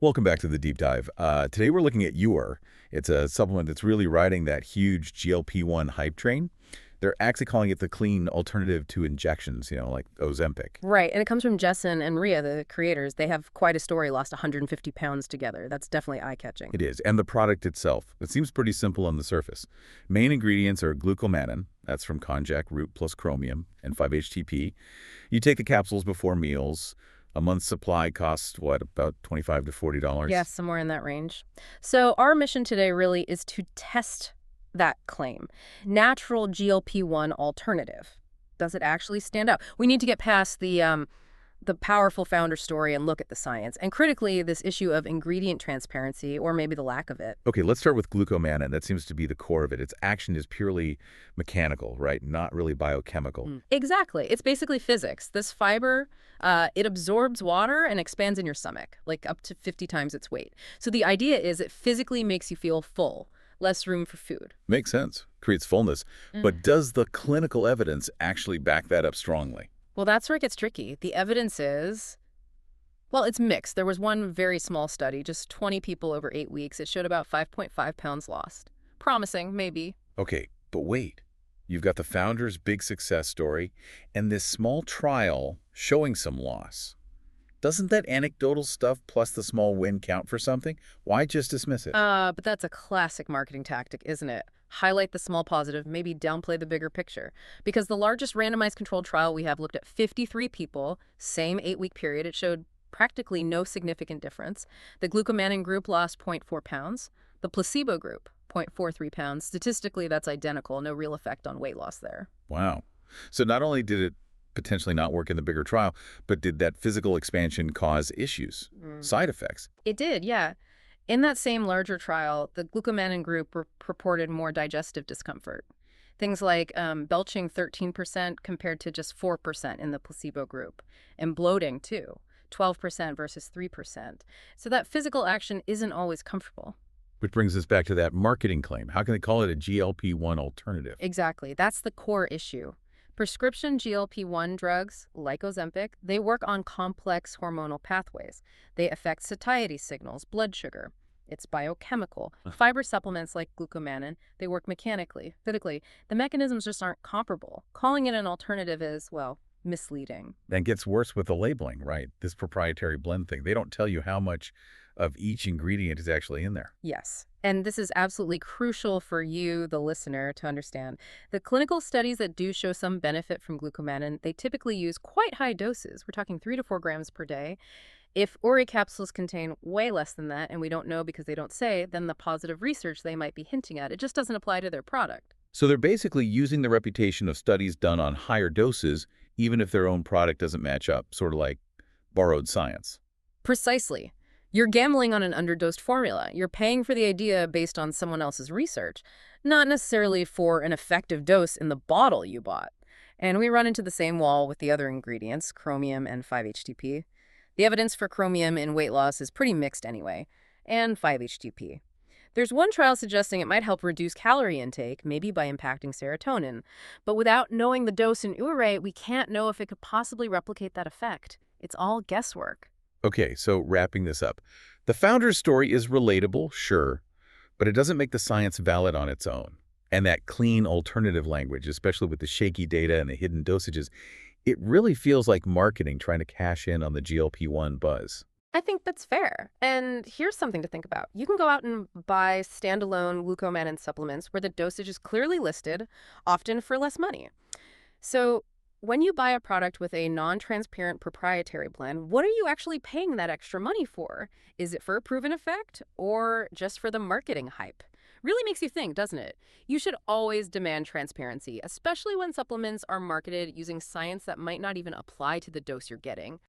Welcome back to the deep dive. Today we're looking at Eurae. It's a supplement that's really riding that huge GLP-1 hype train. They're actually calling it the clean alternative to injections, like Ozempic. Right, and it comes from Jessen and Rhea, the creators. They have quite a story, lost 150 pounds together. That's definitely eye-catching. It is. And the product itself, it seems pretty simple on the surface. Main ingredients are glucomannan, that's from konjac root plus chromium, and 5-HTP. You take the capsules before meals. A month's supply costs, what, about $25 to $40? Yes, somewhere in that range. So our mission today really is to test that claim. Natural GLP-1 alternative. Does it actually stand out? We need to get past the powerful founder story and look at the science. And critically, this issue of ingredient transparency, or maybe the lack of it. Okay, let's start with glucomannan. That seems to be the core of it. Its action is purely mechanical, right? Not really biochemical. Exactly. It's basically physics. This fiber, it absorbs water and expands in your stomach, like up to 50 times its weight. So the idea is it physically makes you feel full, less room for food. Makes sense. Creates fullness. But does the clinical evidence actually back that up strongly? Well, that's where it gets tricky. The evidence is, well, it's mixed. There was one very small study, just 20 people over 8 weeks. It showed about 5.5 pounds lost. Promising, maybe. Okay, but wait. You've got the founder's big success story and this small trial showing some loss. Doesn't that anecdotal stuff plus the small win count for something? Why just dismiss it? But that's a classic marketing tactic, isn't it? Highlight the small positive, maybe downplay the bigger picture. Because the largest randomized controlled trial we have looked at 53 people, same 8-week period. It showed practically no significant difference. The glucomannan group lost 0.4 pounds. The placebo group, 0.43 pounds. Statistically, that's identical. No real effect on weight loss there. Wow. So not only did it potentially not work in the bigger trial, but did that physical expansion cause issues, side effects? It did, yeah. In that same larger trial, the glucomannan group reported more digestive discomfort. Things like belching 13% compared to just 4% in the placebo group, and bloating too, 12% versus 3%. So that physical action isn't always comfortable. Which brings us back to that marketing claim. How can they call it a GLP-1 alternative? Exactly. That's the core issue. Prescription GLP-1 drugs, like Ozempic, they work on complex hormonal pathways. They affect satiety signals, blood sugar. It's biochemical. Fiber supplements like glucomannan, they work mechanically, physically. The mechanisms just aren't comparable. Calling it an alternative is, well, misleading. That gets worse with the labeling, right? This proprietary blend thing. They don't tell you how much of each ingredient is actually in there. Yes. And this is absolutely crucial for you, the listener, to understand. The clinical studies that do show some benefit from glucomannan, they typically use quite high doses. We're talking 3 to 4 grams per day. If Eurae capsules contain way less than that, and we don't know because they don't say, then the positive research they might be hinting at, it just doesn't apply to their product. So they're basically using the reputation of studies done on higher doses, even if their own product doesn't match up, sort of like borrowed science. Precisely. You're gambling on an underdosed formula. You're paying for the idea based on someone else's research, not necessarily for an effective dose in the bottle you bought. And we run into the same wall with the other ingredients, chromium and 5-HTP. The evidence for chromium in weight loss is pretty mixed anyway, and 5-HTP. There's one trial suggesting it might help reduce calorie intake, maybe by impacting serotonin. But without knowing the dose in Eurae, we can't know if it could possibly replicate that effect. It's all guesswork. Okay, so wrapping this up. The founder's story is relatable, sure, but it doesn't make the science valid on its own. And that clean alternative language, especially with the shaky data and the hidden dosages, it really feels like marketing trying to cash in on the GLP-1 buzz. I think that's fair. And here's something to think about. You can go out and buy standalone glucomannan supplements where the dosage is clearly listed, often for less money. So when you buy a product with a non-transparent proprietary blend, what are you actually paying that extra money for? Is it for a proven effect or just for the marketing hype? Really makes you think, doesn't it? You should always demand transparency, especially when supplements are marketed using science that might not even apply to the dose you're getting.